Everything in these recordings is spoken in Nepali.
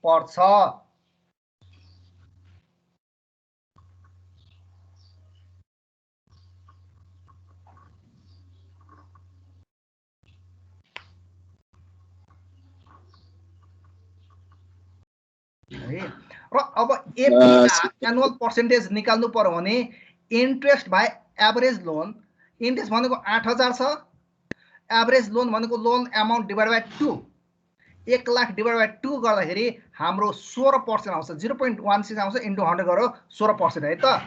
पर्छ। है र अब एपीआर एनुअल पर्सेन्टेज निकाल्नु पर्यो भने interest by average loan, interest भनेको 8000 छ, एभरेज लोन भनेको loan amount divide by 2, 1 lakh divide by 2 गर्दाखेरि हाम्रो 16% आउँछ, 0.16 आउँछ, इन्टु 100 गरेर 16% है त।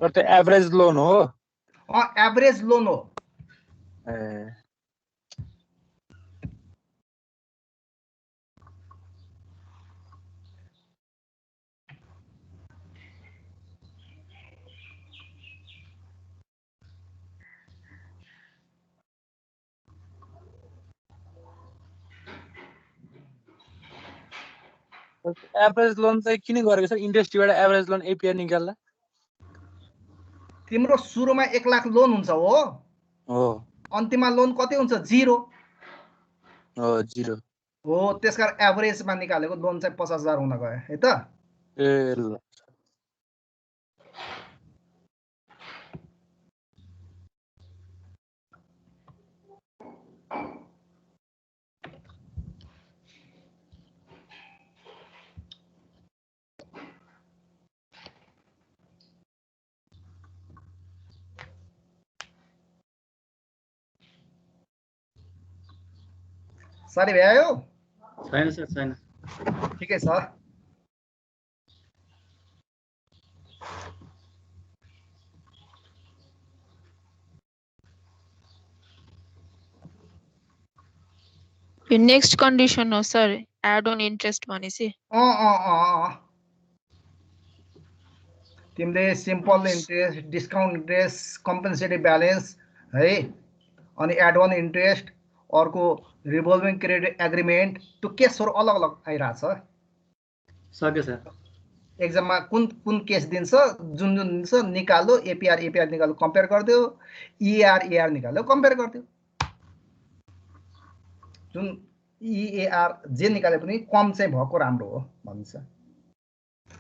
र त्यो एभरेज लोन हो? एभरेज लोन हो। एभरेज लोन चाहिँ किन गरेको छ? Interest divide average loan APR निकाल्दा तिम्रो सुरुमा 1 लाख लोन हुन्छ हो, अन्तिममा लोन कति हुन्छ? 0 हो। 0 हो, त्यसकारण एभरेजमा निकालेको लोन चाहिँ 50,000 हुन गयो है त। ए ल सारी भ्यायो? छैन सर, छैन। ठिकै छ। यो नेक्स्ट कन्डिसन हो सर, एड अन इन्ट्रेस्ट भनेपछि। तिमीले simple interest, discount interest, compensated balance है, अनि एड अन इन्ट्रेस्ट, अर्को रिभल्भिङ क्रेडिट एग्रिमेन्ट, त्यो केसहरू अलग अलग आइरहेछ। सक्यो सर। एक्जाममा कुन केस दिन्छ, जुन दिन्छ निकाल्यो, एपीआर निकाल्यो, कम्पेयर गरिदियो, इएआर निकाल्यो, कम्पेयर गरिदियो। जुन इएआर जे निकाले पनि कम चाहिँ भएको राम्रो हो भन्छ।